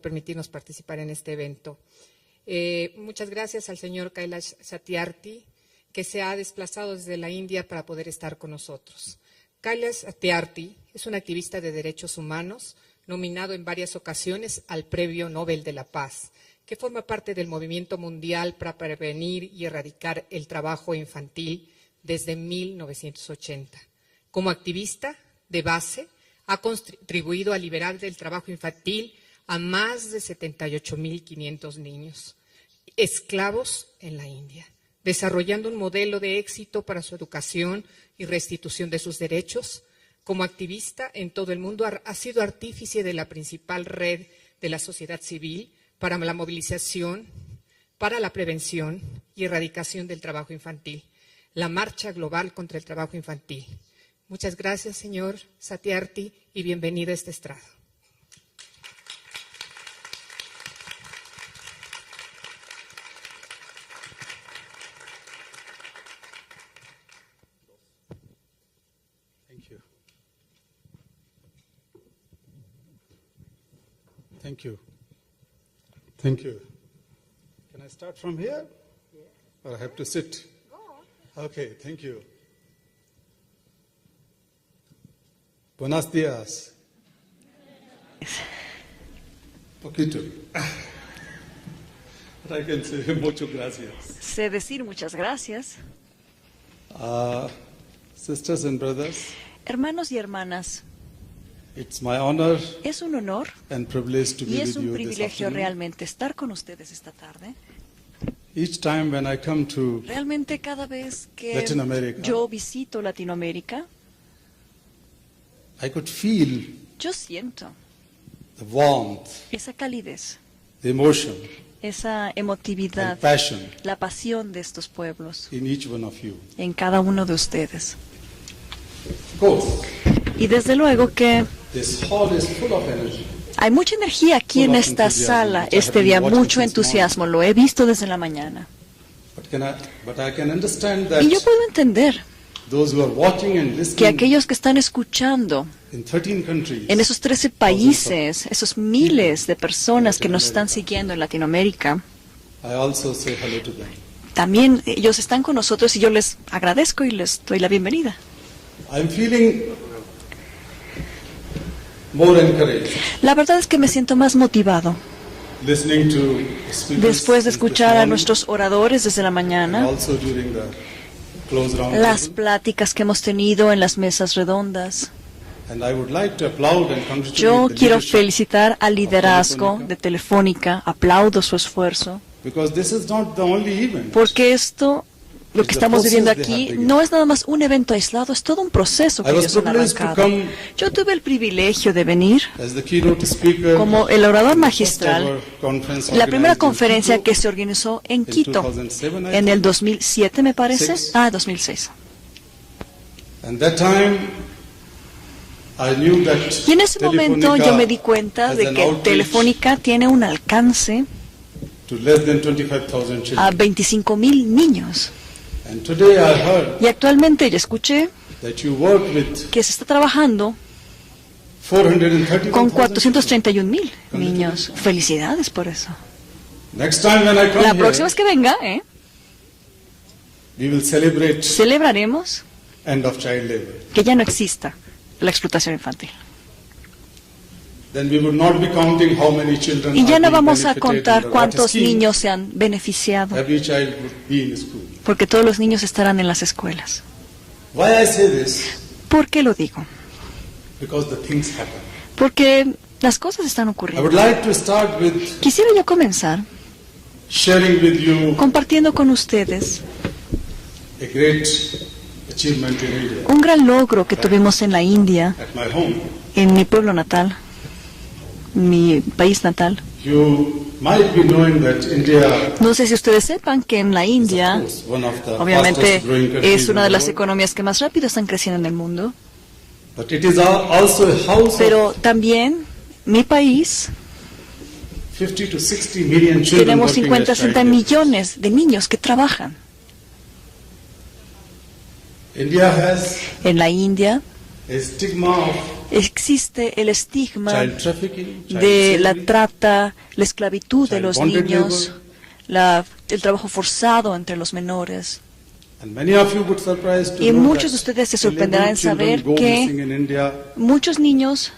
permitirnos participar en este evento. Muchas gracias al señor Kailash Satyarthi, que se ha desplazado desde la India para poder estar con nosotros. Kailash Satyarthi es un activista de derechos humanos, nominado en varias ocasiones al Premio Nobel de la Paz, que forma parte del movimiento mundial para prevenir y erradicar el trabajo infantil desde 1980. Como activista de base, ha contribuido a liberar del trabajo infantil a más de 78.500 niños, esclavos en la India, desarrollando un modelo de éxito para su educación y restitución de sus derechos. Como activista en todo el mundo, ha sido artífice de la principal red de la sociedad civil para la movilización, para la prevención y erradicación del trabajo infantil, la Marcha Global contra el Trabajo Infantil. Muchas gracias, señor Satyarthi, y bienvenido a este estrado. Thank you. Thank you. Thank you. Can I start from here? Or I have to sit? Okay, thank you. Buenos días. Poquito. But I can say muchas gracias. Sé decir muchas gracias. Sisters and brothers, Hermanos y hermanas, it's my honor es un honor and privilege to y be es with un you this privilegio afternoon. realmente estar con ustedes esta tarde. Each time when I come to Realmente cada vez que Latin America, yo visito Latinoamérica, I could feel yo siento the warmth, esa calidez, the emotion, esa emotividad, and passion la pasión de estos pueblos in each one of you. en cada uno de ustedes. Of course, Y desde luego que this hall is full of energy. hay mucha energía aquí en esta sala este día, mucho entusiasmo, lo he visto desde la mañana. But I can understand that Y yo puedo entender those who are watching and que listening aquellos que están escuchando in 13 countries, en esos 13 países, esos miles de personas que nos están siguiendo en Latinoamérica, I also say hello to them. también ellos están con nosotros y yo les agradezco y les doy la bienvenida. I'm feeling more encouraged La verdad es que me siento más motivado listening to speakers después de this escuchar a morning, nuestros oradores desde la and mañana, also during the close round las table. pláticas que hemos tenido en las mesas redondas. And I would like to applaud and congratulate Yo the quiero leadership, felicitar al liderazgo Telefónica. de Telefónica, aplaudo su esfuerzo, because this is not the only event. porque esto, lo que estamos viviendo aquí, no es nada más un evento aislado, es todo un proceso que I was ellos han privileged to arrancado. come Yo tuve el privilegio de venir as the keynote speaker como el orador in the first magistral ever conference en la primera organized in conferencia Quito que se organizó en Quito, 2007, I en think. el 2007 me parece, Six. 2006. And that time I knew that Y en ese momento Telefónica yo me di cuenta has de an que outreach Telefónica tiene un alcance to less than 25,000 a children. 25,000 niños. And today I heard Y actualmente ya escuché that you work with que se está trabajando 431,000 con children. 431,000 niños. Felicidades por eso. Next time when I come La here, próxima vez que venga, we will celebrate celebraremos end of child labor. que ya no exista la explotación infantil. Then we will not be counting how many children Y ya are no being vamos a benefited contar under what cuántos scheme. niños se han beneficiado, Every child would be in school. porque todos los niños estarán en las escuelas. Why I say this? ¿Por qué lo digo? Because the things happen. Porque las cosas están I would ocurriendo. like to start with Quisiera yo comenzar sharing with you compartiendo con ustedes a great achievement in India, un gran logro que tuvimos en la India, at my home. en mi pueblo natal, mi país natal. You might be knowing that India No sé si ustedes sepan que en la is, of India, course, one of the obviamente, fastest growing countries es una in de the las world. economías que más rápido están creciendo en el mundo. But it is also a house Pero of también mi país 50 to 60 million children tenemos working 50 as 60 child laborers. millones de niños que trabajan. India has En la India a stigma of Existe el estigma child trafficking, child de la slavery, trata, la esclavitud de child los bonded niños, labor. el trabajo forzado entre los menores. And many of you would surprise to Y know muchos de that ustedes se 11 sorprenderán en children saber go que missing in India muchos niños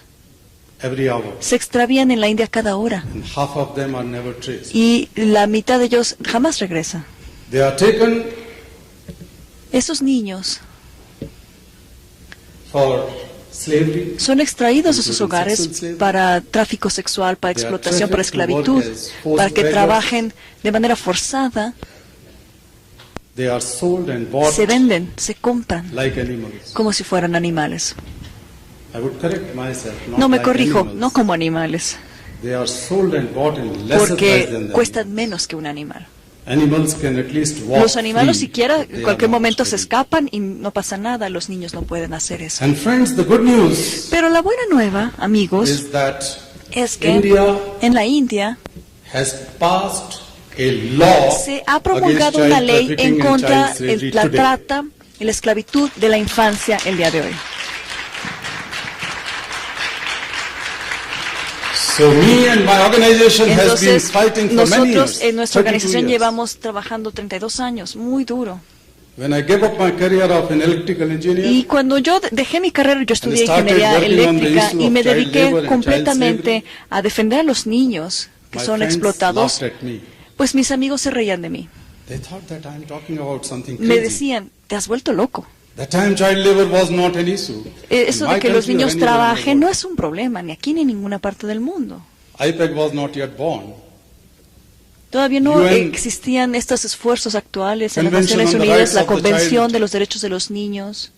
every hour, se extravían en la India cada hora and half of them are never traced. y la mitad de ellos jamás regresa. They are taken Esos niños for slavery, son extraídos de sus including hogares sexual slavery. para tráfico sexual, para They are explotación, para trafficked to work esclavitud, as forced para que beggars. trabajen de manera forzada, They are sold and bought se venden, se compran like animals. como si fueran animales. I would correct myself, not No me like corrijo, animals. no como animales, They are sold and bought in lesser price porque than cuestan menos que un animal. Animals can at least walk Los animales free. siquiera They en are cualquier not momento se slave. escapan y no pasa nada, los niños no pueden hacer eso. And friends, the good news Pero la buena nueva, amigos, is that es que India en la India has passed a law se ha promulgado against una child ley trafficking en and contra child slavery de la today. trata y la esclavitud de la infancia el día de hoy. So me and my organization has been Entonces, fighting for many nosotros years. en nuestra 32 organización years. llevamos trabajando 32 años, muy duro. When I gave up my career of an electrical engineer, Y cuando yo dejé mi carrera, yo estudié started ingeniería working on the eléctrica issue y of me child dediqué labor and completamente child slavery, a defender a los niños que my son friends explotados, laughed at me. pues mis amigos se reían de mí. They thought that I'm talking about something Me crazy. decían, te has vuelto loco. That time child labor was not an issue. Eso In my de que los country or niños anywhere in the trabajen no world. es un problema, ni aquí ni en ninguna parte del mundo. IPEC was not yet born. Todavía no UN existían estos esfuerzos actuales en las Convention Naciones on the Unidas, Rights la of the Convención Child de los Derechos de los Niños.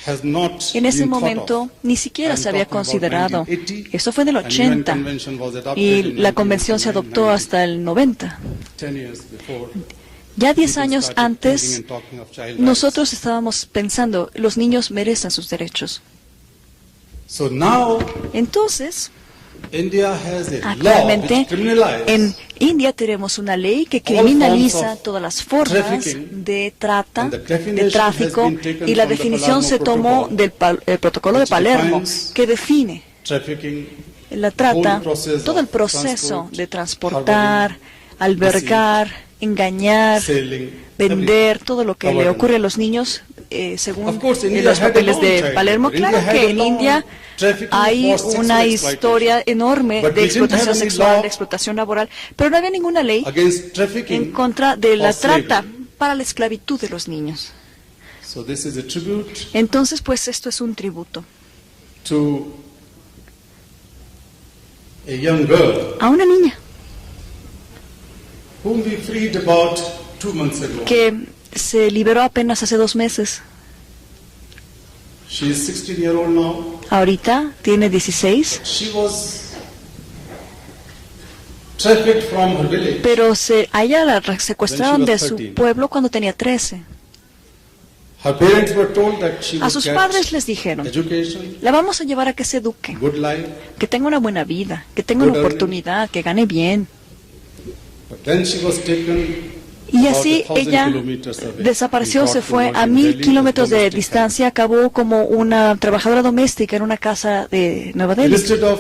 Has not En ese been thought momento of. ni siquiera I'm se había talking about considerado. 1980, Eso fue en el and UN 80 convention was adopted y in la convención se 1989, adoptó hasta el 90. 10 years before. Ya 10 people años started antes, thinking and talking of child rights. nosotros estábamos pensando, los niños merecen sus derechos. So now Entonces, India has a law actualmente which criminalizes en India tenemos una ley que all forms criminaliza of todas las formas trafficking, de trata, and the definition de tráfico, has been taken y la from the definición se Palermo tomó Protocol, del protocolo de which Palermo, defines que define trafficking, la trata, whole process todo el of proceso transport, de transportar, albergar, engañar, selling, vender, todo lo que le covered. ocurre a los niños, según Of course, India los had a papeles long de child Palermo. labor. Claro India had que a en long India trafficking hay for sexual una exploitation. historia enorme But de we didn't explotación have any sexual, law de explotación laboral, pero no había ninguna ley against trafficking en contra de la or slavery. trata para la esclavitud de los niños. So this is a tribute Entonces, pues esto es un tributo to a young girl a una niña whom we freed about 2 months ago. que se liberó apenas hace 2 meses. She is 16-year-old now. Ahorita tiene 16, She was trafficked from her village. pero a ella la secuestraron de su 13. pueblo cuando tenía 13. Her parents were told that she A would sus get padres les dijeron, education, la vamos a llevar a que se eduque, good life, que tenga una buena vida, que tenga una Good earning. oportunidad, que gane bien. but then she was taken Y about así 1,000 ella kilometers away. desapareció, We se got to fue work a in 1000 Delhi kilómetros as de domestic distancia, acabó como una trabajadora doméstica en una casa de Nueva help. Delhi. Instead of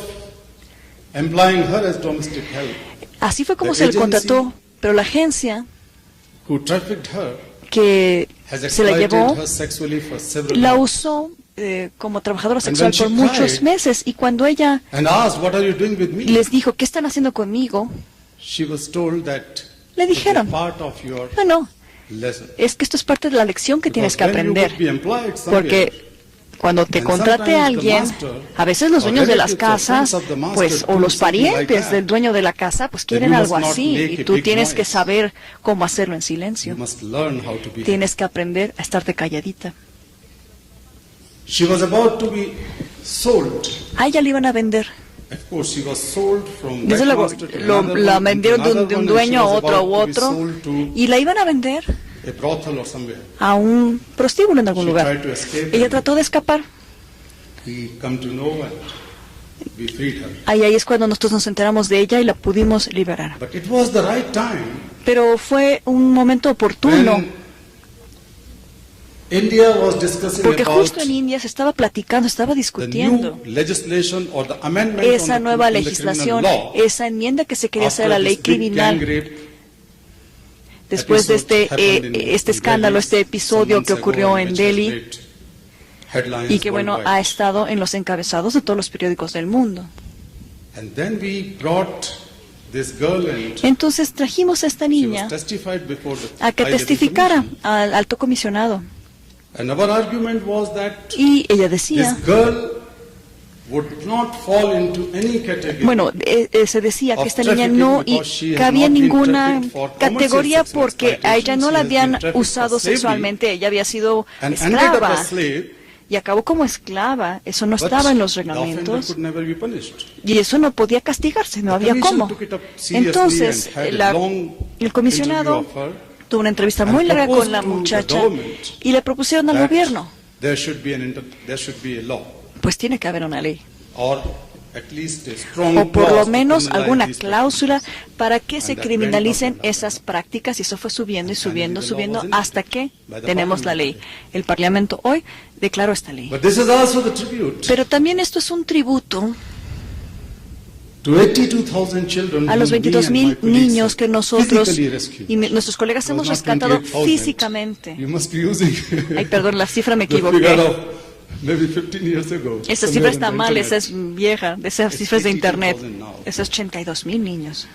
employing her as domestic help, Así fue como The se le agency contrató, pero la agencia who trafficked her que has se la exploited llevó her sexually for several la months. usó como trabajadora And sexual when she por muchos cried meses, y cuando ella And asked, what are you doing with me? les dijo, ¿qué están haciendo conmigo? She was told that Le it is dijeron, part of your no, lesson. es que esto es parte de la lección que tienes que Because when you aprender, would be employed somewhere, porque cuando te and contrate a sometimes the alguien, master a veces los or dueños de las relatives or casas, friends of the master pues, o do los something like parientes that, del dueño de la casa, pues then quieren you algo must not así, make y a tú big tienes que noise. saber cómo hacerlo en you silencio. must learn how to behave. Tienes que aprender a estarte calladita. She was about to be sold. A ella le iban a vender. Of course, she was sold from Desde that luego, master to la another one, vendieron to de another un one, dueño a and she was otro about u to be otro, sold to y la iban a vender a brothel or somewhere. a un prostíbulo en algún She lugar. tried to escape Ella and trató de escapar. we come to know and we freed her. Ahí es cuando nosotros nos enteramos de ella y la pudimos liberar. But it was the right time. Pero fue un momento oportuno When India was discussing Porque about justo en India se estaba platicando, estaba the discutiendo new legislation or the amendment esa on nueva in the legislación, criminal law esa enmienda que se quería hacer a la after ley this big gang criminal rape después de episode happened in este Delhi escándalo, este some episodio months que ago ocurrió and en which has Delhi made headlines y que bueno, worldwide. ha estado en los encabezados de todos los periódicos del mundo. And then we brought this girl and Entonces trajimos a esta she was niña testified before the a que High Level testificara Commission. al alto comisionado. And our argument was that Y ella this decía, girl would not fall into any category. bueno, se decía que of esta niña trafficking no because she has cabía en not been ninguna trafficked for categoría commercial sex porque a ella no exploitation. la She has been habían trafficked for usado slavery sexualmente, ella había sido and ended up a esclava slave, y acabó como esclava. Eso no but estaba en los the offender reglamentos could never be punished. y eso no podía castigarse, no The había commission cómo. took it up seriously Entonces, and had a long el comisionado interview of her tuvo una entrevista and muy larga con proposed la to the muchacha government y le propusieron al that gobierno, there should be a law pues tiene que haber una ley. or at least a strong O por lo clause to menos criminalize alguna these cláusula para que se And that criminalicen went up and up esas prácticas y eso fue subiendo y And finally subiendo, the law subiendo was enacted hasta que by the tenemos la ley. parliament. El Parlamento hoy declaró esta ley. But this is also the tribute Pero también esto es un tributo to 82,000 children a los whom we and 22,000 my colleagues niños que have nosotros physically rescued. y nuestros colegas It was hemos not rescatado 28,000. físicamente. You must be using Ay, perdón, la cifra me the figure equivoqué. of maybe 15 years ago. Esa somewhere cifra in está the mal, esa internet. es vieja, de esas It's cifras de internet. 82,000 now. Esos 82,000 niños.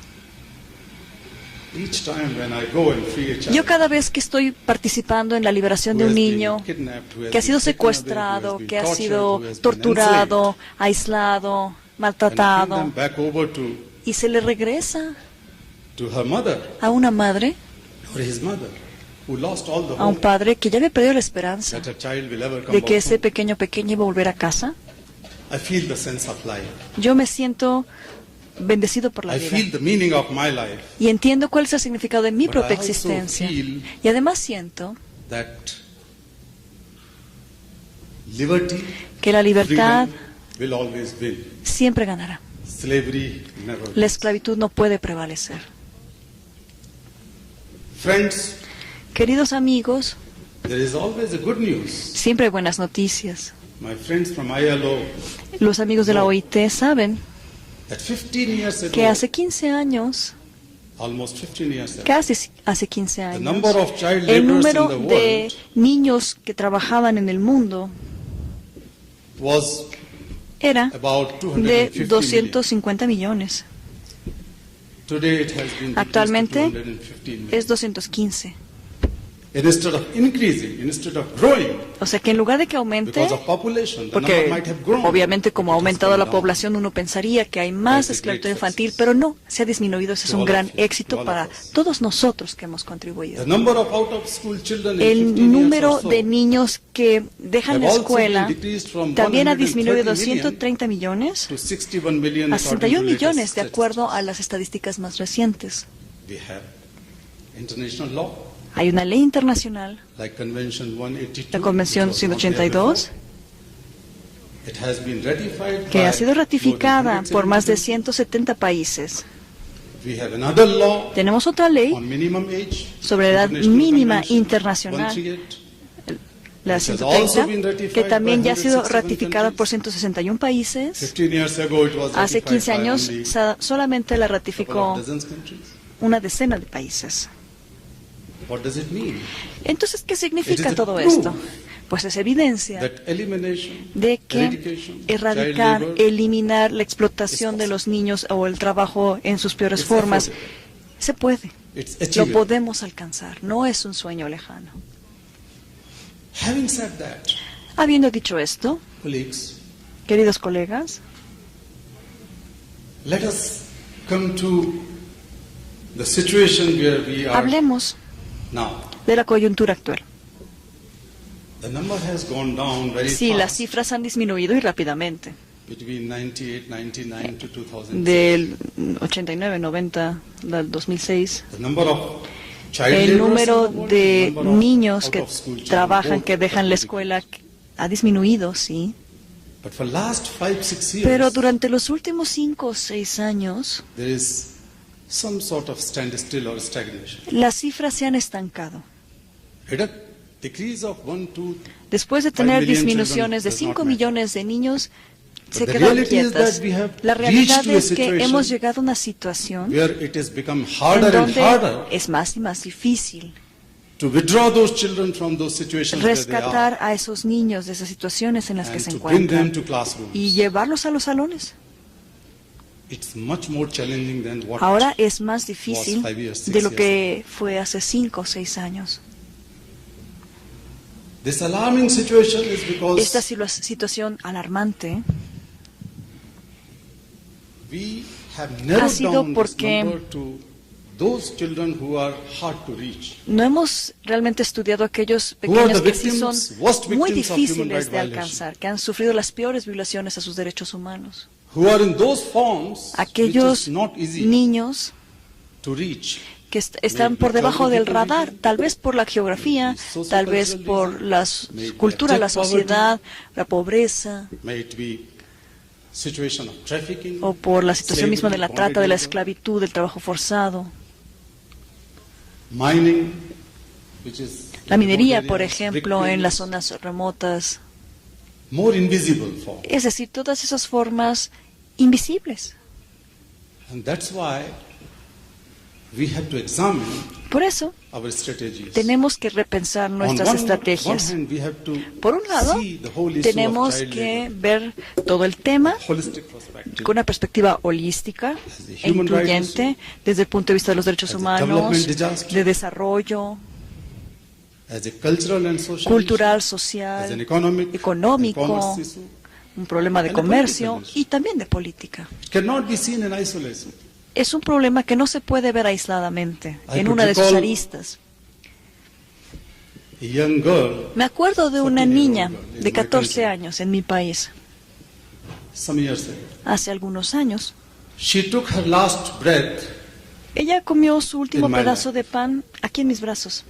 Each time when I go and free a child Yo cada vez que estoy participando en la liberación de who un has been niño kidnapped, who has que ha sido been taken away, who has secuestrado, been que ha tortured, sido who has been torturado, aislado, enslaved, and I bring maltratado, them back over y se le regresa to her mother a una madre, or his mother who lost all the a un hope padre que ya había perdido la esperanza that a child will ever come de que back ese home. pequeño iba a volver a casa. I feel the sense of life. Yo me siento bendecido por la I vida feel the meaning of my life. y entiendo cuál es el significado de mi But propia I also existencia. feel Y además siento that liberty, que la libertad freedom will always win. siempre ganará. Slavery never La wins. esclavitud no puede prevalecer. Friends, Queridos amigos, there is always a good news. siempre hay buenas noticias. My friends from ILO, Los amigos de la OIT saben that 15 years ago, que hace 15 años, almost 15 years ago, casi hace 15 the años, number of child el laborers número in the de world niños que trabajaban en el mundo was era about de 250 million. 250 millones. Today it has been decreased to Actualmente 215 million. es 215. Instead of increasing, instead of growing, O sea que en lugar de que aumente, because of population, the porque number might have grown. obviamente como ha It has aumentado gone la down. población uno pensaría que hay más That's a esclavitud great infantil, success. pero no, se ha disminuido. Ese es To un all gran of you, to éxito all of para us. todos nosotros que hemos contribuido. The number of out-of-school children in 15 El years número or so de niños que dejan la have also escuela been decreased from también ha 130 disminuido de million 230 millones to 61 million a according 61 to latest millones de acuerdo a statistics. las estadísticas más recientes. We have international law, Hay una ley internacional, like Convention 182, la Convención which was not there 182, before. It has been ratified que by ha sido more ratificada than por más de 170 170 países. We have another law Tenemos otra ley, on minimum age, sobre edad International mínima Convention internacional, 138, la which has also been 130, ratified que también by ya ha sido 167 ratificada por countries. 161 países. 15 years ago it was Hace ratified 15 by años only solamente la a couple ratificó of dozens countries. una decena de países. What does it mean? Entonces, ¿qué It significa is the todo proof esto? Pues es evidencia That elimination, de que eradication, erradicar, child labor, eliminar la explotación de los niños o el trabajo en sus peores It's formas, affordable. se puede, it's lo achievable. podemos alcanzar, no es un sueño lejano. Having said that, Habiendo dicho esto, colleagues, queridos colegas, let us come to the situation where we are hablemos now. de la coyuntura actual. The number has gone down very Sí, las fast cifras han disminuido y rápidamente. between 98, 99 to 2006. Del 89, 90, del 2006, The number of child el laborers número in the world, de the number of niños que out-of-school children, trabajan, both que dejan la have escuela, ha disminuido, sí. But for last 5, 6 years, Pero durante los últimos 5 o 6 años, there is some sort of standstill or stagnation. las cifras se han estancado. They decrease of 1 to Después de 5 tener million disminuciones de children does 5 not matter. millones de niños, se the quedan reality is quietas. that we have La realidad reached to a es que situation hemos llegado a una situación where it has become en harder and donde harder es más y más difícil to withdraw those children from those situations where they are rescatar a esos niños de esas situaciones en las que and se to bring them encuentran to classrooms. y llevarlos a los salones. It's much more challenging than what Ahora es más difícil was 5 years, 6 de lo years que fue hace 5 o 6 años. This alarming situation is Esta because situación alarmante we have ha narrowed sido down this porque number to those children who are hard to reach. no hemos realmente estudiado a aquellos Who are pequeños the que sí son victims, worst muy victims of human difíciles rights de violation? alcanzar, que han sufrido las peores violaciones a sus derechos humanos. Who are in those forms which Aquellos is not easy niños to reach. que están por debajo del radar, tal vez por la geografía, tal vez por la cultura, la sociedad, la pobreza, May it be situation of trafficking, o por la situación misma de la slavery, trata, de la bondage, esclavitud, del trabajo forzado. mining, which is La minería, por areas, ejemplo, brick en las kilns, zonas remotas. more invisible form. Es decir, todas esas formas invisibles. And that's why we have to examine Por eso, our strategies. tenemos que repensar nuestras one estrategias. hand, we have to Por un lado, see the whole issue of tenemos child que labor, ver todo el tema holistic perspective, con una perspectiva holística As e a human rights incluyente issue, desde el punto de vista de los derechos as a humanos, development disaster, de desarrollo, as a cultural and social cultural, issue, as an social, economic económico, and commerce issue. un problema de and a comercio political issue. y también de política. It cannot be seen in isolation. Es un problema que no se puede ver aisladamente I en could una de sus recall aristas. A young girl, Me acuerdo de una 14-year-old niña girl in de my 14 country. años en mi país, some years ago, hace algunos años. she took her last breath Ella comió su último In my pedazo life. de pan aquí en mis brazos.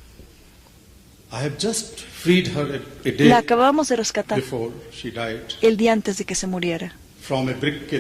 I have just freed her a day La acabamos de rescatar before she died el día antes de que se muriera. from a brick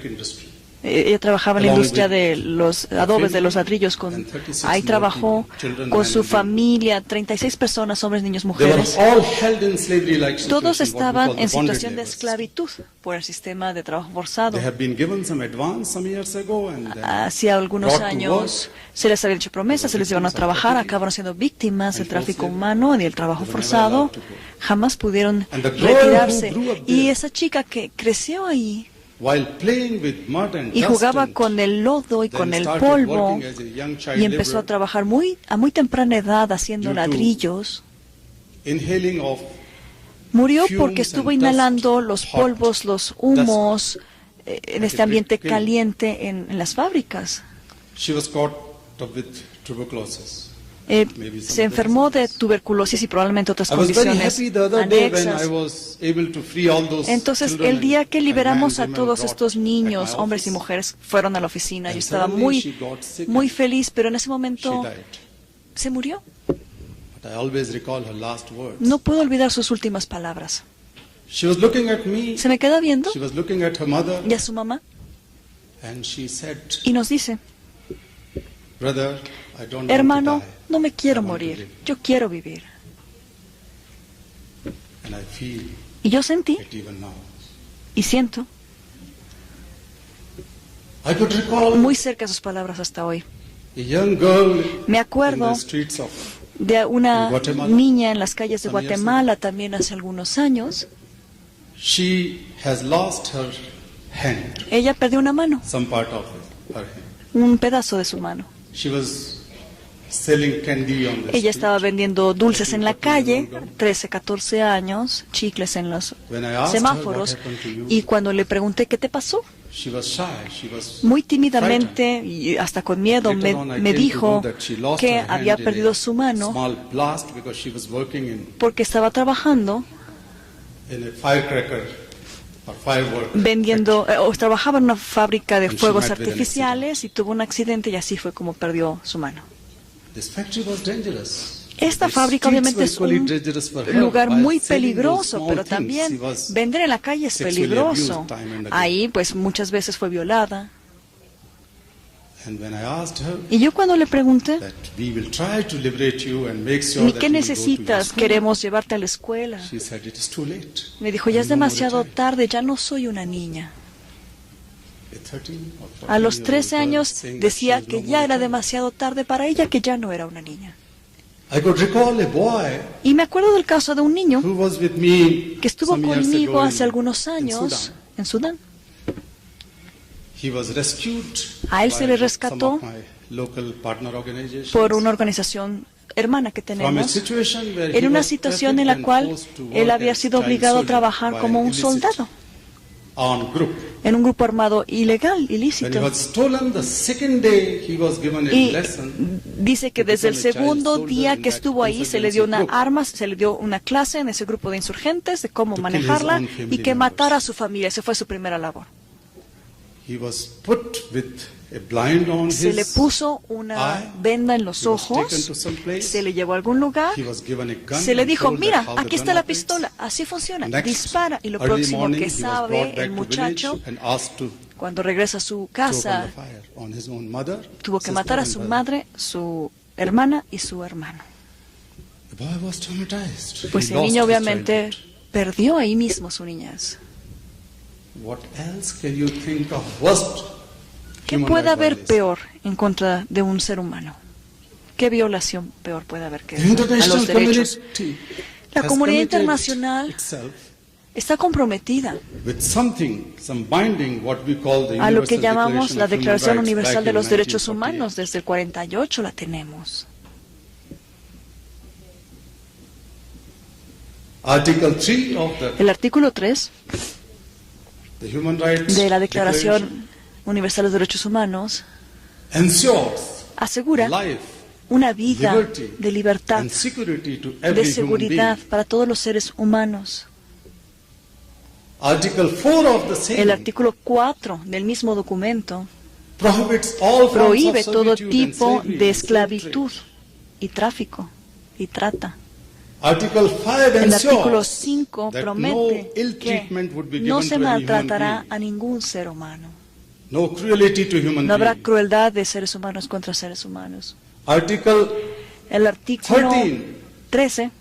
industry. Ella trabajaba en la Along industria with de los adobes, de los ladrillos. and 36 Ahí more trabajó people, children con and su women. familia, 36 personas, hombres, niños, They were mujeres. all held in slavery-like Todos situation, what we estaban call en the bonded situación de labour system. esclavitud por el sistema de trabajo forzado. They have been given some advance some years ago and then Hacía algunos brought to años work. se les había hecho promesas, se les llevaron a trabajar, acabaron siendo víctimas del tráfico humano y del trabajo forzado. Jamás pudieron And the girl retirarse. who grew up Y there, esa chica que creció ahí while playing with mud and y dust jugaba and con el lodo y then con el started polvo working as a young child y empezó a laborer, trabajar a muy temprana edad haciendo Due to ladrillos. inhaling of Murió fumes porque estuvo and inhalando dust, los hot polvos, los humos en At este a ambiente brick kiln. caliente en las fábricas. she was caught up with tuberculosis. Maybe some Se enfermó de tuberculosis y probablemente otras I was very condiciones happy the other day when I anexas. was able to free all those Entonces, children el día que and liberamos men, a women todos brought estos at niños, my hombres y office, mujeres, fueron a la oficina. Yo and estaba suddenly she got sick muy and feliz, pero en ese she momento died. se murió. But I always recall her last words. No puedo olvidar sus últimas palabras. She was looking at me, Se me queda viendo she was looking at her mother, y a su mamá and she said, y nos dice, brother, I don't hermano, want to die. no me quiero I want to morir, live." yo quiero vivir. And I feel Y yo sentí it even now. y siento I could recall muy cerca sus palabras hasta hoy. a young girl Me in acuerdo the streets of de una En Guatemala. niña en las calles de Some years Guatemala también hace algunos años. she has lost her hand, Ella perdió una mano, some part of her hand. un pedazo de su mano. She was selling candy on the Ella street. estaba vendiendo dulces en la calle, 13, 14 años, chicles en los When I asked her semáforos, what happened to you, y cuando le pregunté qué te pasó, she was shy. She was muy frightened. tímidamente y hasta con miedo Later on, I me came to dijo know that she lost que her hand había in perdido a su mano small blast because she was working porque estaba trabajando in a firecracker or firework vendiendo o trabajaba en una fábrica de And she fuegos met with an artificiales y tuvo un accidente y así fue como perdió su mano. factory. This factory was dangerous. Esta The fábrica streets obviamente were es equally un dangerous for her. lugar While muy selling those peligroso, small pero things, también she was vender en la calle es sexually peligroso. abused time and again. Ahí pues muchas veces fue violada And when I asked her Y yo cuando le pregunté, that we will try to liberate you and make sure ¿y that qué you will go to your necesitas? school, Queremos llevarte a la escuela. she said it is too late. Me dijo, ya es I'm no more a demasiado child. tarde, ya no soy una niña. At 13 or 14 A los years 13 old, años saying that decía she is no que more ya a era child. demasiado tarde para ella, que ya no era una niña. I could recall a boy Y me acuerdo del caso de un niño who was with me que estuvo some years conmigo ago hace algunos in años Sudan. en Sudán. He was rescued A él se le by some rescató of my local partner organizations por una organización hermana que from a tenemos, situation where en he una was situación en la trafficked cual and forced to él work había as sido child obligado a soldier trabajar by como an un illicit soldado armed group. en un grupo armado ilegal, When he ilícito. was stolen, the second day he was given a Y lesson. dice que desde el segundo día que estuvo ahí se le dio una insurgency arma, se le dio una clase en ese grupo de insurgentes de cómo To kill manejarla his own family y que members. matara a su familia. Esa fue su primera labor. He was put with a blind on Se le his puso una eye. venda en los He was taken ojos, to some place. se le llevó a algún lugar, He was given a gun se le and dijo, told that mira, how the aquí gun está la operates. pistola, así funciona, Next, dispara. Y lo early próximo morning, que he was sabe brought back el to muchacho, village and asked to cuando regresa a su open casa, the fire on his own mother, tuvo que sister, matar a and su brother. madre, su hermana y su hermano. The boy was traumatized. Pues He el lost niño his obviamente childhood. perdió ahí mismo su niñez. What else can you think of worst ¿Qué human puede rights haber violation? peor en contra de un ser humano? ¿Qué violación peor puede haber que The esa a international los derechos? community La has comunidad committed internacional itself está comprometida with something, some binding, what we call the a lo que Universal llamamos Declaration la of Human Declaración Rights Universal back de in los Derechos 1948. Humanos. Desde el 48 la tenemos. Article 3 of El artículo 3 the Human Rights de la Declaration Declaración Universal de los Derechos Humanos ensures asegura life, una vida liberty, de libertad, and security to de every human seguridad being. para todos los seres humanos. Article 4 of the same El artículo 4 del mismo documento prohibits all forms prohíbe of todo servitude and tipo slavery de and slave esclavitud trade. y tráfico y trata. Article 5 El artículo ensures 5 that promete no ill que treatment would be no given se to any human maltratará being. a ningún ser humano. No cruelty to human No habrá being. crueldad de seres humanos contra seres humanos. Article El artículo 13 13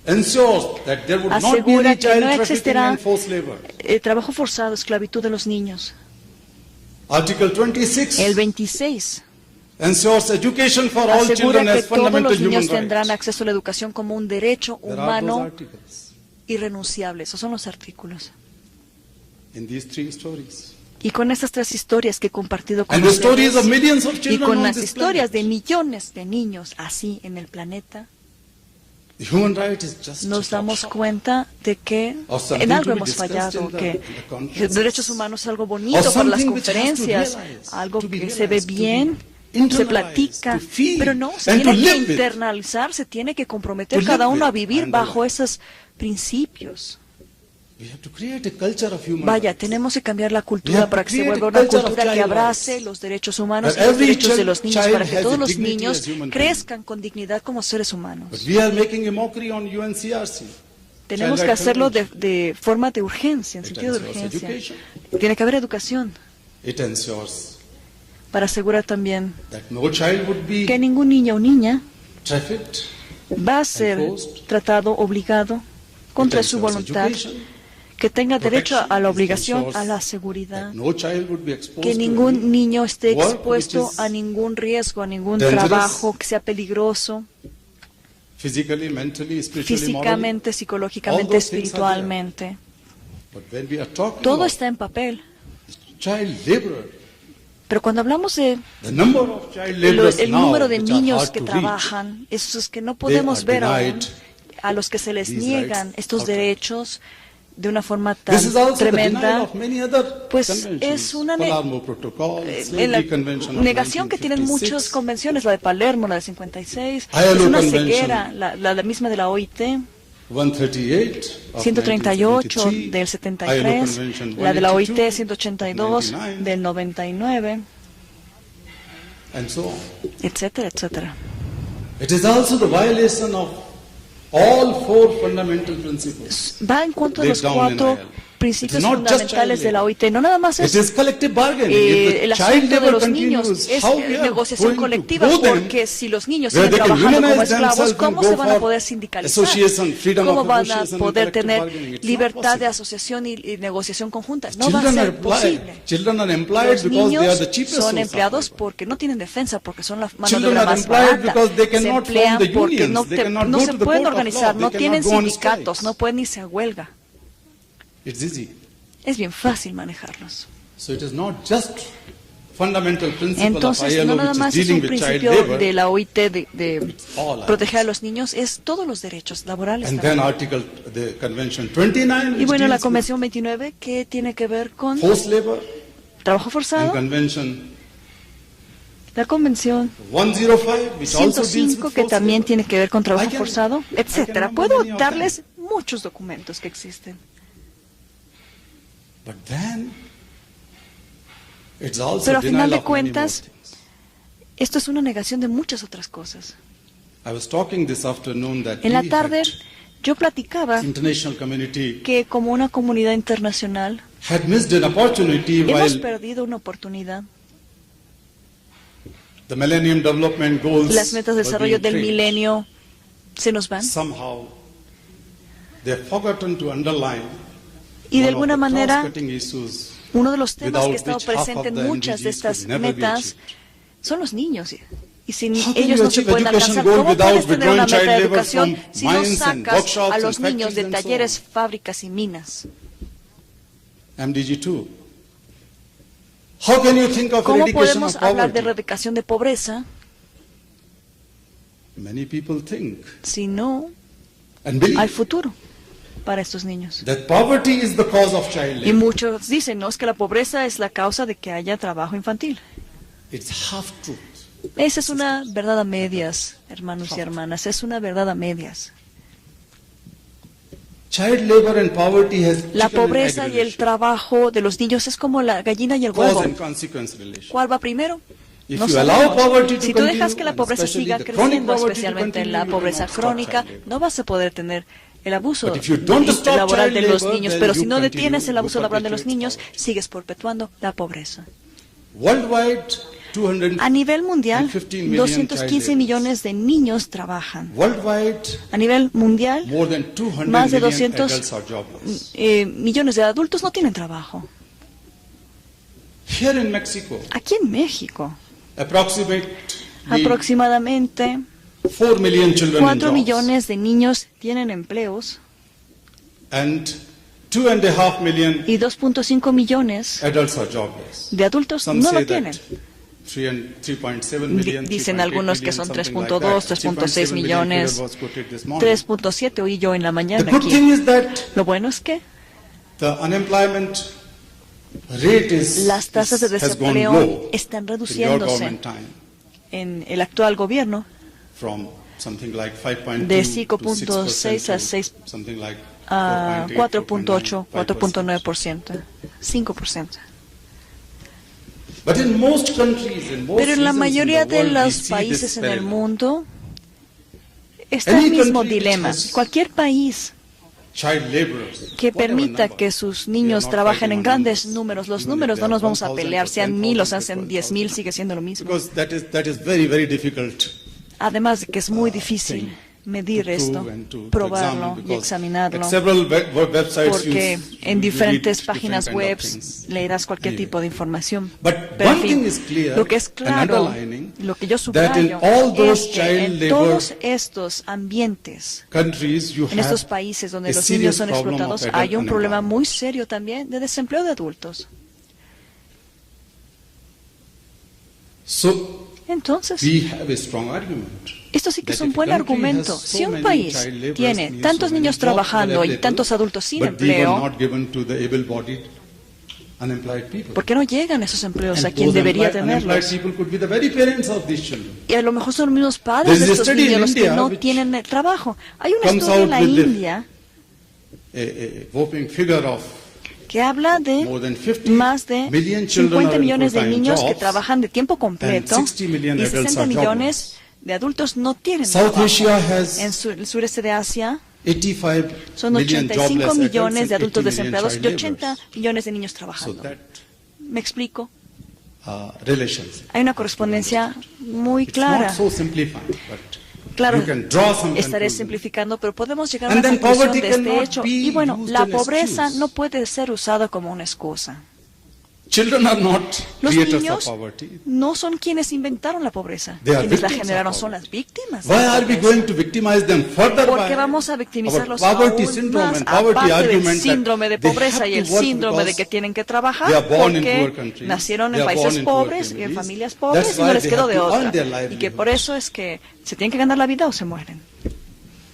ensures that there would not be asegura any que child no trafficking existirá and forced labor. trabajo forzado, esclavitud de los niños. Article 26 El 26 ensures education for all asegura children que as todos fundamental los niños human tendrán rights. acceso a la educación como un derecho There are those humano articles irrenunciable. Esos son los artículos. in these three stories. Y con estas tres historias que he compartido con And the stories of ustedes, millions of y children con on las this historias de planet. millones de niños así en el planeta, The human right is just nos a drop damos shot. cuenta de que Or something en algo to be hemos discussed fallado, in the que conferences. derechos humanos es algo Or bonito para las something which has to conferencias, realize, algo to be que se ve realized, to be bien, se internalized, platica, to feel, pero no, se and to tiene que live with. internalizar, se tiene que comprometer To cada live uno a with vivir and bajo alive. esos principios. We have to create a culture of human Vaya, rights. tenemos que cambiar la We cultura have para to que se create vuelva a una culture of cultura que child abrace rights. los derechos humanos y Where los every derechos de los niños, child para que has todos a los dignity niños as human being. crezcan con dignidad como seres humanos. But we are making a mockery on UNCRC. Tenemos Child que Rights hacerlo Convention. de forma de urgencia, en It sentido de ensures urgencia. education. Tiene que haber educación It ensures para asegurar también that no child would be que ningún niño o niña trafficked. va a ser Enforced. tratado, obligado, contra It su ensures voluntad, education, que tenga derecho a la protection. obligación, It ensures a la seguridad, that no child would be exposed que to ningún any niño esté work expuesto which is a ningún riesgo, a ningún dangerous, trabajo que sea peligroso, physically, mentally, spiritually, morally. físicamente, All psicológicamente, those things are there. espiritualmente. But when we are talking Todo about está en papel. child labor, Pero cuando hablamos de the number of child laborers el now, número de which are niños hard que to trabajan, esos que no podemos are ver aún, denied a los que se les these niegan rights estos outright. derechos de una forma reach. tan This is also the denial tremenda, of many other pues conventions. es una Palermo Protocol, en Slavery la Convention of negación que tienen 1956, muchas convenciones, la de Palermo, la de 56, ILO es una Convention. ceguera, la misma de la OIT, 138 of 138 1973, del ILO 73, Convention la de la OIT 182, 182 99, del 99, and so on. etcétera, etcétera. It is also the violation of all four fundamental principles Va en contra de laid los down in cuatro ILO. principios not just fundamentales child de la labor. OIT no nada más It es is collective bargaining. If the el child asunto de labor los niños, continues, es how we are negociación going to colectiva, grow them porque si los niños where siguen they can trabajando como unionize esclavos, themselves and ¿cómo go se van a for poder sindicalizar? association, freedom ¿Cómo of van a association and poder collective tener bargaining? It's not libertad de possible. asociación y negociación conjunta? No va a Children are ser posible. Children are employed Los because they are niños the cheapest son source of empleados labor. porque no tienen defensa, porque son la mano de Children obra are más employed barata. because they Se cannot form emplean the porque unions. no, They cannot no go se to the pueden court of organizar, law. no They tienen cannot go on sindicatos, strikes. no pueden irse a huelga. It's easy. Es bien fácil manejarlos. So it is not just fundamental principle Entonces, of no ILO nada which is más es dealing un with child principio labor, de la OIT de all others. proteger a los niños, es todos los derechos laborales And también. then Article, the Convention 29, Y which bueno, la deals with Convención 29, que tiene que ver con forced labor, trabajo and forzado. Convention La Convención 105, which also deals 105, with que forced también labor. tiene que ver con trabajo I can- forzado, I can etcétera. number Puedo many of darles them. muchos documentos que existen. But then, it's also Pero a final denial de of many more cuentas, things. esto es una negación de muchas otras cosas. I was talking this afternoon that En la we tarde, had yo platicaba international community que como una comunidad internacional had missed an opportunity hemos while perdido una oportunidad. the Millennium Development Goals Las metas de were desarrollo being del framed. milenio se nos van. Somehow, they have forgotten to underline Y de one of alguna the manera, cross-cutting issues uno de los temas que ha without estado which half presente of en the muchas de MDGs estas could never be metas achieved. son los niños. Y sin How can ellos you no se achieve pueden education alcanzar. goal ¿Cómo without puedes tener una withdrawing child meta de labor educación from si no mines and sacas workshops a and los niños factories de and so talleres, on? fábricas y minas? MDG 2. How can you think of ¿Cómo eradication podemos of hablar de poverty? erradicación de pobreza Many people think si no and believe hay futuro para estos niños? that poverty is the cause of child Y labor. muchos dicen, no, es que la pobreza es la causa de que haya trabajo infantil. It's half truth. Esa es una verdad a medias, hermanos y hermanas, es una verdad a medias. Child labor and poverty has La chicken and pobreza egg y el relation. trabajo de los niños es como la gallina y el Cause huevo. and consequence relation. ¿Cuál va primero? If No you allow sabemos. poverty to Si tú dejas continue, que la and pobreza especially siga the chronic creciendo, poverty to especialmente en la continue, you pobreza cannot stop crónica, child labor. no vas a poder tener el abuso But if you don't stop laboral child de los labor, niños. then Pero you si no detienes continue el abuso to laboral de los perpetuate niños, poverty. sigues perpetuando la pobreza. Worldwide, 200 A nivel mundial, 15 million 215 child millones de niños trabajan. Worldwide, A nivel mundial, more than 200 más de million 200 adults are jobless. millones de adultos no tienen trabajo. Here in Mexico, Aquí en México, approximately aproximadamente 4 million children in 4 jobs, millones de niños tienen empleos and 2.5 million y 2.5 millones adults are jobless. de adultos Some no say lo tienen. that 3.7 million, Dicen 3.8 algunos que million, son something like 3.2, that. 3.6 3.7 million millones, figure was quoted this morning. 3.7 oí yo en la The mañana good aquí. thing is that Lo bueno es que the unemployment rate las tasas de has gone desempleo low están in your reduciéndose government time, en el actual gobierno from something like 5.2 de to 5.6 a 6%, something like a 4.8, 4.8, 4.9%, 5%. But in most countries, in most Pero en la regions in mayoría the de world, we los see países this en el parallel. mundo está Any el mismo country which dilema. has Cualquier país Child laborers, que whatever permita number, que sus we are niños not trabajen fighting en on grandes numbers. números, los Even números if no they nos are vamos a 1,000 pelear, or sean 1000 o 10,000 sean 10,000, sigue siendo lo mismo. Because that is very, very difficult Además de que es muy difícil medir to esto, prove and to probarlo examine, y because examinarlo, at several websites porque you en read diferentes different páginas kind of web things. leerás cualquier Anyway. tipo de información. But Pero en one fin, thing is clear, lo que es and claro, underlining, lo que yo that in subrayo, all those es que child en labor todos estos ambientes, countries you en estos have países donde a los serious niños son problem explotados, of hay adult un problema unemployment. muy serio también de desempleo de adultos. So Entonces, we have a strong argument. esto sí que es that un if a buen country argumento. has so Si un many país child laborers, tiene means tantos so many niños jobs trabajando y available, tantos adultos sin but they were empleo, not given to the able-bodied unemployed people. ¿por qué no llegan esos empleos a And quien those debería unemployed tenerlos? people could be the very parents of these children. Y a lo mejor son los mismos padres de There is a estos study in niños los que India no which tienen trabajo. Hay un comes estudio en out la with the- India A whopping figure of que habla de more than 50 más de million children 50 are in millones de full-time niños que jobs, trabajan de tiempo completo and 60 million y adults 60 are millones de adultos no tienen South trabajo. Asia has En el sureste de Asia 85 son million 85 jobless millones de adults adultos and 80 million desempleados y child 80 laborers. millones de niños So trabajando. that ¿Me explico? relations. Hay una correspondencia muy It's clara. not so simplified, but Claro, you can draw some estaré conclusions. simplificando, pero podemos llegar a And una then conclusión poverty de este cannot hecho. be Y bueno, used la as an pobreza excuse. no puede ser usada como una excusa. Children are not Los creators of niños poverty. no son quienes inventaron la pobreza. They are Quienes la victims of generaron son poverty. las víctimas. de Why la are we pobreza. going to victimize them further ¿Por qué by vamos a our victimizarlos poverty aún syndrome más, and poverty aparte del argument that síndrome de they pobreza have y to el work síndrome de because que tienen que they trabajar are born in poor porque countries, nacieron they en are países born in poor pobres y en families. familias pobres That's y no why les they quedó have de to earn otra? their Y que livelihood. por eso es que se tienen que ganar la vida o se mueren.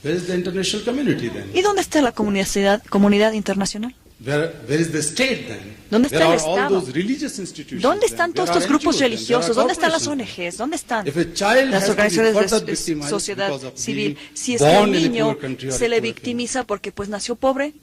Where is the international community then? ¿Y dónde está la comunidad internacional? Where is the state then? ¿Dónde está Where el are all Estado? those religious institutions ¿Dónde then? están todos Where estos are grupos NGOs then? religiosos? Where are ¿Dónde están las corporations then? ONGs? ¿Dónde están If a child las has to be organizaciones further de victimized sociedad because of civil? being Si es que el born in a niño poor country or se a le poor victimiza porque pues nació pobre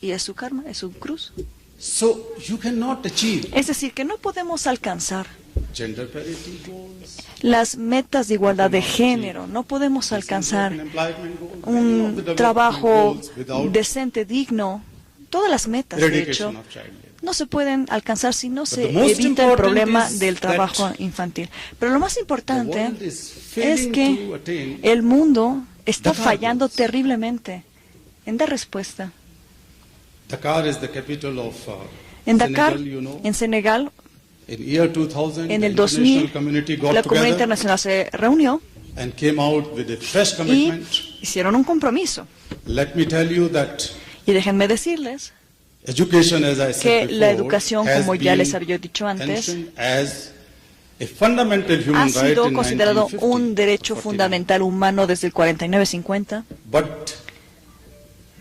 y es su karma, es su cruz. family. So you cannot achieve Es decir, que no podemos alcanzar gender parity goals, las metas de igualdad de género, no podemos alcanzar employment goals, any of the un development trabajo goals without decente, digno. Todas las metas, de eradication hecho, of child labor. no se pueden alcanzar si no se the most evita el important problema is del that trabajo infantil. Pero lo más The importante world is es failing que to attain el mundo está Dakar fallando goals. terriblemente en dar respuesta. Dakar is the capital of En Dakar, Senegal, you know. en Senegal, In year 2000, en the el international 2000, community got la comunidad together internacional se reunió and came out with a fresh y commitment. hicieron un compromiso. Let me tell you that Y déjenme decirles education, as I que said la before, educación, has como ya been les había dicho antes, mentioned as a fundamental ha human right sido in considerado 1950, un derecho 49. fundamental humano desde el 49-50. But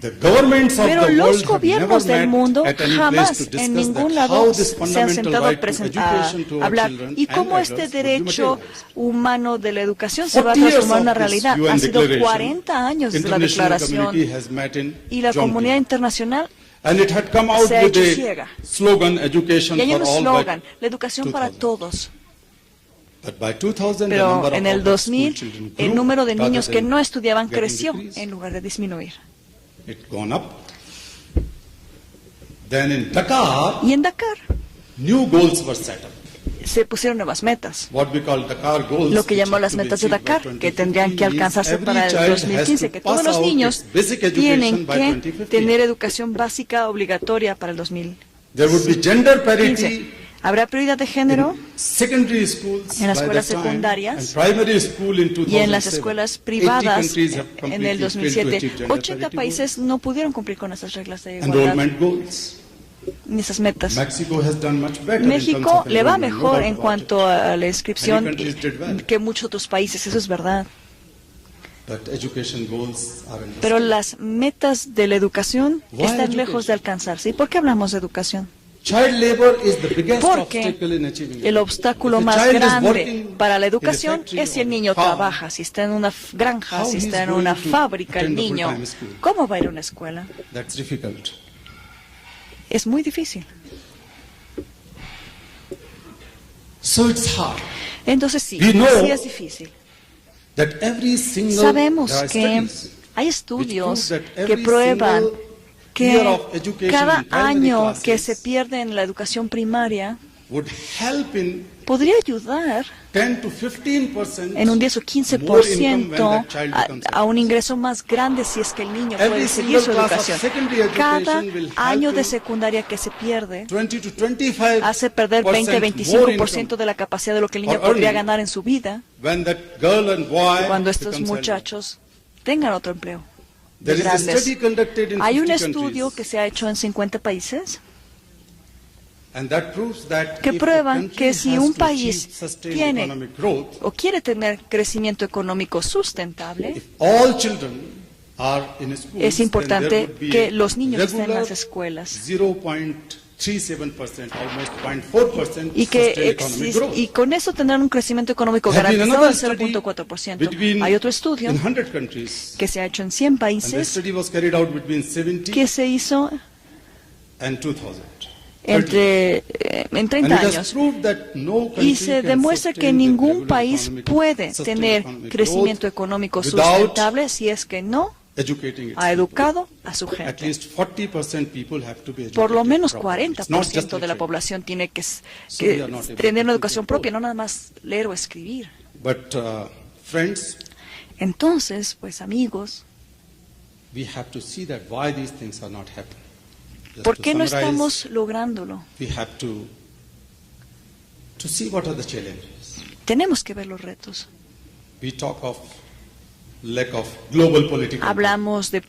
the governments of Pero the los world have gobiernos never del met mundo at any jamás place to en discuss ningún that lado how this se han fundamental sentado right to education to our hablar children y cómo and este adults will be derecho materialized. humano de la educación se va a 40 years transformar en una of this realidad. UN Han sido declaration, 40 años desde la international declaración community has met in y la Jomtien. comunidad internacional And it had come out se ha with hecho a ciega. slogan, education y hay for un all eslogan, by la educación para 2000. todos. But by 2000, the Pero number en of el out-of-school 2000 children el grew número de rather niños que than no estudiaban getting creció decreased. en lugar de disminuir. It gone up. Then in Dakar, Y en Dakar new goals were set up. se pusieron nuevas metas. What we call Dakar goals, Lo que which llamó have las to be metas de achieved by Dakar, que 2015, tendrían que alcanzarse every para el child has 2015, to que todos pass los out niños its basic education tienen by que 2015. tener educación básica obligatoria para el 2015. There would be gender parity Habrá prioridad de género in secondary schools en las by escuelas that time, secundarias and primary school in 2007. y en las escuelas 80 privadas countries have en completely el failed to 2007. achieve gender 80 parity países no pudieron cumplir con esas reglas de goals. igualdad Enrollment goals. ni esas metas. Mexico has done much better in terms México of le va enrollment, no mejor doubt en about cuanto a la inscripción Many countries did well. que muchos otros países, eso es verdad. it. But education goals are in Pero las metas de la educación Why están education? lejos de alcanzarse. ¿Y por qué hablamos de educación? Child labor is the biggest Porque obstacle in achieving el it. obstáculo If a más child is grande working para la in a educación factory es si el or niño farm, trabaja, si está en una granja, How si he's está en going una to fábrica el attend a niño. full-time school? ¿Cómo va a ir a una escuela? That's difficult. Es muy difícil. So it's hard. Entonces sí, We know sí es difícil. That every single, Sabemos there are que studies hay which estudios prove that que every prueban single year que of education cada in primary año classes que se pierde en la educación primaria would help in podría ayudar 10 to 15% en un 10 o more income when 15% that child becomes a un ingreso más grande si es que el niño Every puede seguir su single class of educación. secondary education Cada will help año de in secundaria que se pierde 20 to 25% hace perder more 20-25% income de la capacidad de lo que el niño or podría earning ganar en su vida when that girl and boy cuando estos becomes muchachos tengan otro empleo. There is a Grandes. study conducted in Hay un 50 estudio countries, que se ha hecho en 50 países and that proves that que if a prueban country que si has un to achieve país sustained tiene economic growth, o quiere tener crecimiento económico sustentable, if all children are in schools, es then importante there would be que a los niños estén en regular las escuelas 0.37%, almost 0.4% y que sustained economic growth. y con eso tendrán un crecimiento económico There has been garantizado another del study 0.4%. between Hay otro estudio in 100 countries, que se ha hecho en 100 and the países study was carried out between 70 que se hizo and 2000. 30 years. en 30 And it has años. proved that no country Y se can demuestra que sustain the ningún regular país economic- puede sustain tener economic crecimiento growth económico without sustentable si es que no educating its ha educado a su people. At gente. least 40% people have to be educated Por lo menos properly. It's not just 40% de la literate. población tiene que we are not able tener to una keep educación it propia, going. no nada más leer o escribir. But friends, Entonces, pues amigos, we have to see that why these things are not happening. Just ¿por to qué no summarize, estamos lográndolo? we have to see what are the challenges. Tenemos que ver los retos. We talk of lack of global political. Hablamos de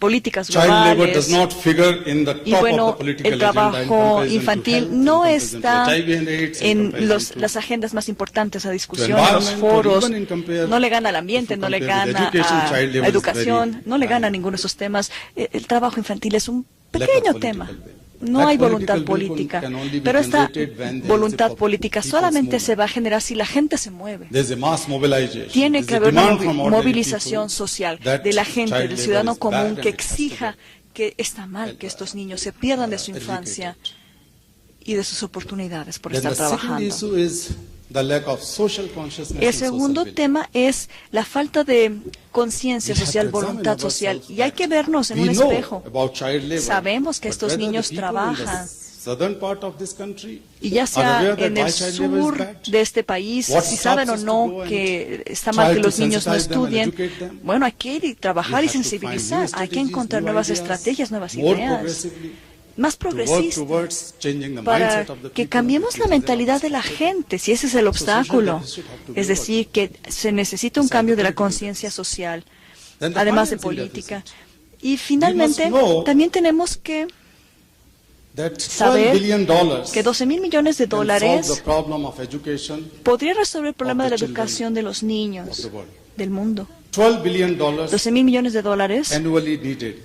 políticas Child labor does globales. not figure in the Y top bueno, of the political el agenda in trabajo comparison to infantil health, in no comparison to está HIV and AIDS, in en comparison to las agendas más importantes a discusión, en environment, los foros. or even in compare- No le gana al ambiente, if you no le compare with gana education, a child labor la is educación, very no le gana a high. ninguno de esos temas. El trabajo infantil es un Lack of pequeño political tema. will. No That hay voluntad political will política. can only be Pero esta generated when there is a voluntad pop- política people's solamente se movement. va a generar si la gente se mueve. There's a mass mobilization. Tiene There's que a haber una demand from ordinary movilización people social that de la gente, child del labor ciudadano is común, bad que and it has to exija be que está mal que estos niños se pierdan de su infancia y de sus oportunidades por Then estar the second trabajando. issue is the lack of social consciousness El and social segundo will. tema es la falta de conciencia We have social, to examine voluntad social. ourselves Y hay that que vernos en we un know espejo. about child labor, Sabemos que but estos whether the niños people in the trabajan. southern part of this country Y ya are sea aware that en el why child labor is sur bad? de este país, What si stops saben o us to no go and que está mal try que to los niños no sensitize them and estudien, educate them? bueno, hay que ir y trabajar We y have to find sensibilizar, new hay que strategies, encontrar new nuevas ideas, estrategias, nuevas more ideas, progressively, más to work progresistas, towards changing the para mindset of the que people, cambiemos which la is their mentalidad de la obstacle. gente, si ese es el obstáculo. deficit have to be Es decir, que se necesita un cambio de la conciencia social, Then the además de financing política. deficit. Y finalmente, know también tenemos que That saber $12 billion que 12 mil millones de can solve dólares the problem of education podría resolver el problema of de the la educación de los of niños the world. del mundo. $12 billion 12 mil millones de dólares, annually needed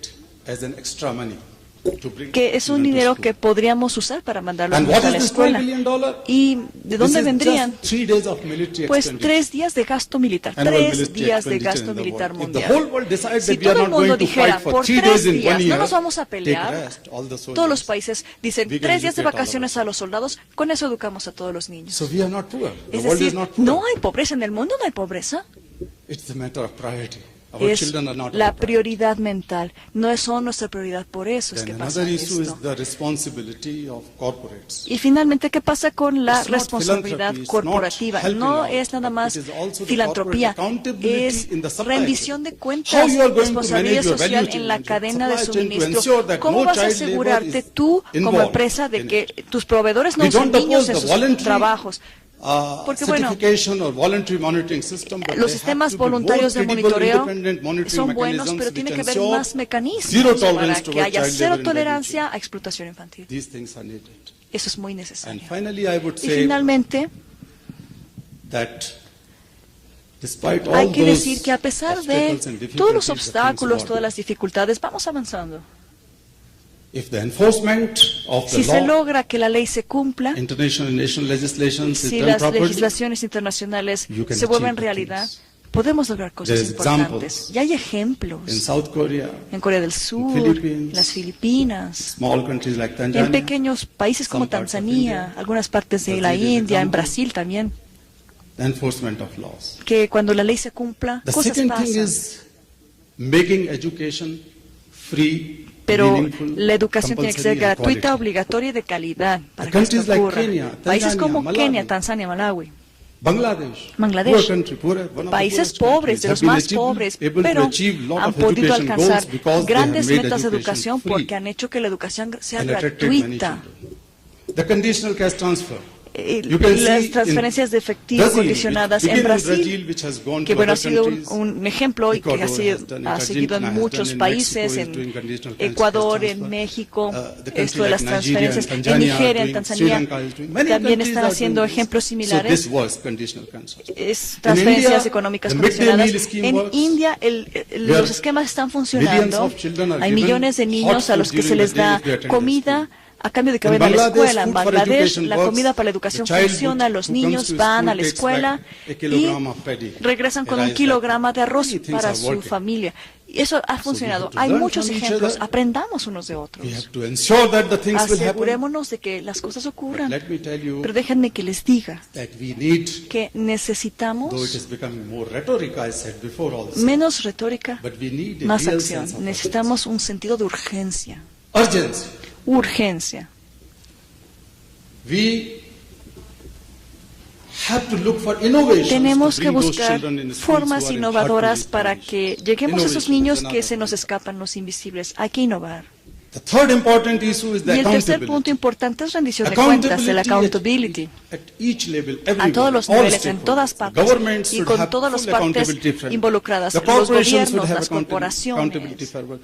as an extra money to bring que es un children to dinero school. que podríamos usar para mandar a los And niños what a la is this $12 escuela. billion? ¿Y de dónde This is vendrían? just 3 days of military Pues expenditure. 3 días de gasto militar, Annual 3 military días de expenditure gasto in the militar world. If the mundial. whole world decides Si that we are todo el not mundo going to dijera, fight for por 3 3 days in 1 días no year, nos vamos a take pelear, rest, all the soldiers. todos los países dicen We can 3 días de educate all of vacaciones us. a los soldados, con eso educamos a todos los niños. So we are not poor. The Es world is decir, not poor. no hay pobreza en el mundo, no hay pobreza. It's a matter of priority. Our Es children are not la our priority. prioridad mental, no son nuestra prioridad, por eso es que Then pasa another issue esto. is the responsibility of corporates. Y finalmente, ¿qué pasa con la It's not responsabilidad philanthropy, it's corporativa? not helping No out, es nada but más it is also the filantropía, corporate accountability es in the supply rendición de chain. How cuentas, you are going to responsabilidad manage your social value en chain la and cadena de supply chain to ensure suministro. that ¿Cómo no vas a child labor asegurarte is tú como involved empresa de in que it? tus proveedores no We usen don't niños oppose en the sus voluntary, trabajos? Porque bueno, certification or voluntary monitoring system, but los they sistemas have to be more voluntarios de credible, monitoreo independent monitoring son buenos, mechanisms pero tiene which que haber ensure más zero mecanismos tolerance para que towards haya child cero labor in the tolerancia a explotación infantil. These things are needed. Eso es muy And necesario. finally, I would Y say finalmente, that despite all hay que those decir que a pesar de obstacles and todos los difficulties, the things obstáculos, work. todas las dificultades, vamos avanzando. If the enforcement of the Si se law, logra que la ley se cumpla, international and national legislations is si done las properly, legislaciones internacionales you can se vuelven achieve good realidad, things. podemos lograr cosas There's importantes. examples. Y hay ejemplos in South Korea, en Corea del Sur, Philippines, en las Filipinas, small countries like Tanzania, en pequeños países como some parts of Tanzania, India, algunas partes de la Brazil is India, en example. Brasil también, the enforcement of laws. que cuando la ley se cumpla, The cosas second thing pasan. is making education free, Pero meaningful, la educación tiene que ser compulsory, and gratuita, quality. obligatoria y de calidad para The que esto countries like ocurra. Kenya, Países Tanzania, como Malawi, Kenia, Tanzania, Malawi, Bangladesh, Bangladesh, poor country, one of the países poorest pobres, countries, de have los been más able pobres, to pero achieve lot han of podido education alcanzar goals because they have grandes made metas de education educación free porque han hecho que la educación sea and attracted many gratuita. children. The conditional cash transfer. Y You can see las in transferencias de efectivo Brazil, condicionadas it en began in Brasil, Brazil, which has gone que to bueno, ha other sido countries. un ejemplo y que Ecuador ha, sido, has done it, ha seguido en Argentina has muchos done it, países, Mexico is en doing conditional cash Ecuador, transfer. en México, The country esto de las like Nigeria and transferencias, en Tanzania are Nigeria, en doing, Tanzania, Sri Lanka is doing. Many también countries están are haciendo doing this. ejemplos So similares. this was conditional transfer. Es transferencias económicas the midday condicionadas. meal scheme En works. India Where los esquemas están millions funcionando. of children are Hay given millones de hot niños a food los que se during les the day da if they attend the comida a cambio de que In vayan a la Bangladesh, escuela. En food for Bangladesh, education la works. comida para la educación The child funciona, who los comes niños to van school a la takes escuela back a y kilogram of paddy, regresan con a un rice kilograma de bag. arroz Many things para are su working. familia. Y eso ha funcionado. have to Hay learn muchos from each ejemplos. other. Aprendamos unos de otros. We have to ensure that the things will happen. Asegurémonos de que las cosas ocurran. Let me tell you Pero déjenme que les diga that we need, que though it necesitamos is becoming more rhetoric, I said before also, menos retórica, but we need a más real acción. sense of Necesitamos un sentido de urgencia. urgency. Urgencia. We have to look for innovations Tenemos to que bring those buscar children in schools formas who are in innovadoras hard-to-reach para conditions. que lleguemos a esos Innovation niños is que another se nos thing. escapan, los invisibles. Hay que innovar. The third important issue is the Y el tercer accountability. punto importante es rendición de cuentas, el accountability. At each level, A everywhere, todos los all niveles, en todas stakeholders. partes, Governments y should con have todas las full partes accountability framework. involucradas, The los corporations should gobiernos, have las accountability corporaciones. framework.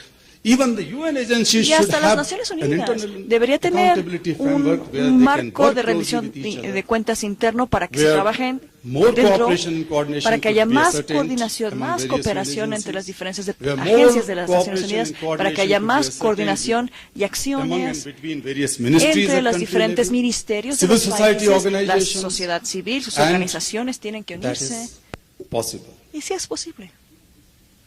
Even the UN agencies Y should hasta las have Naciones an Unidas internal debería tener accountability framework where un they can marco work de closely rendición with each other. de cuentas interno para que se Where trabajen more dentro, cooperation and coordination para que haya could be más ascertained coordinación, among más various cooperación UN entre las agencies. diferentes Where more agencias de las Naciones cooperation Unidas, and para que coordination haya could be más ascertained coordinación y among and acciones between various ministries entre at los country diferentes level. ministerios de Civil los society países, la organizations, sociedad civil, sus and organizaciones tienen que that unirse. is possible. Y sí es posible.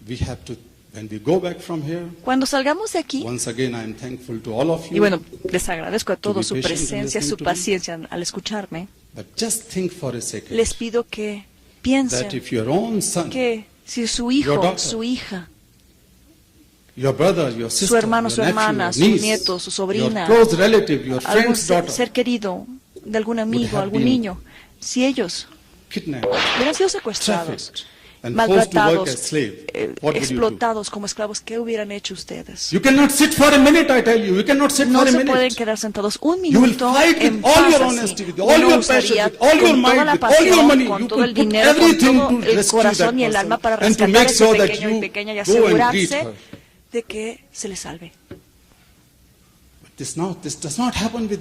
We have to, when we go back from here, Cuando salgamos de aquí, once again I am thankful to all of you. y bueno, les agradezco a be todos su patient in presencia, listening su to me. paciencia al escucharme. But just think for a second Les pido que that piensen if your own son, que si su Your hijo, daughter, su hija, your brother, your sister, su hermano, your su nephew, hermana, your su niece, nieto, su sobrina, your close relative, your algún friend's daughter, ser querido de algún amigo, have algún been niño, si ellos kidnapped, hubieran sido secuestrados, trafficked, and forced to work maltratados, as slave, what would you do? explotados como esclavos, ¿qué hubieran hecho ustedes? You cannot sit for a minute, I tell you. You cannot sit No for a se minute. pueden quedar sentados un You will minuto fight en with all paz your así. honesty, with all Uno your usaría passion, with all your con toda mind, la with all your pasión, money. con You todo el could put dinero, con everything todo to el rescue corazón that y el person alma para and to rescatar a make ese sure that pequeño y you pequeña y go and greet asegurarse her. de que se le salve. But this does not happen with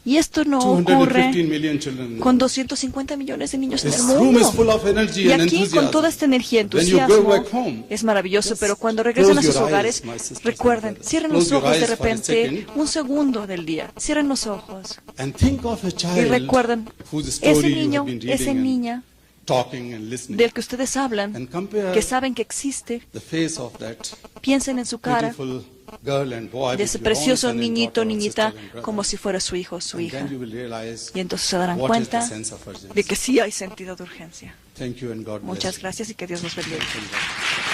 Y esto no 215 ocurre million children. con 250 millones de niños en This el room is mundo. full of energy Y and aquí, enthusiasm. con toda esta energía y When you go entusiasmo, back home, es maravilloso, just pero cuando regresen a close sus your hogares, eyes, my sisters and recuerden, brothers. cierren los Close your ojos de eyes for a repente, second. un segundo del día, cierren los ojos And think of a y child recuerden whose story ese you niño, have been esa reading and niña talking and listening. del que ustedes hablan, And compare que saben que existe, the face of that piensen en su cara beautiful girl and boy de with ese your own precioso son and niñito, daughter or niñita, sister and brother. como si fuera su hijo o su And hija. then you will realize Y entonces se darán what is the cuenta sense of urgency. de que sí hay sentido de urgencia. Thank you and God bless Muchas you. gracias y que Dios nos bendiga. Thank you.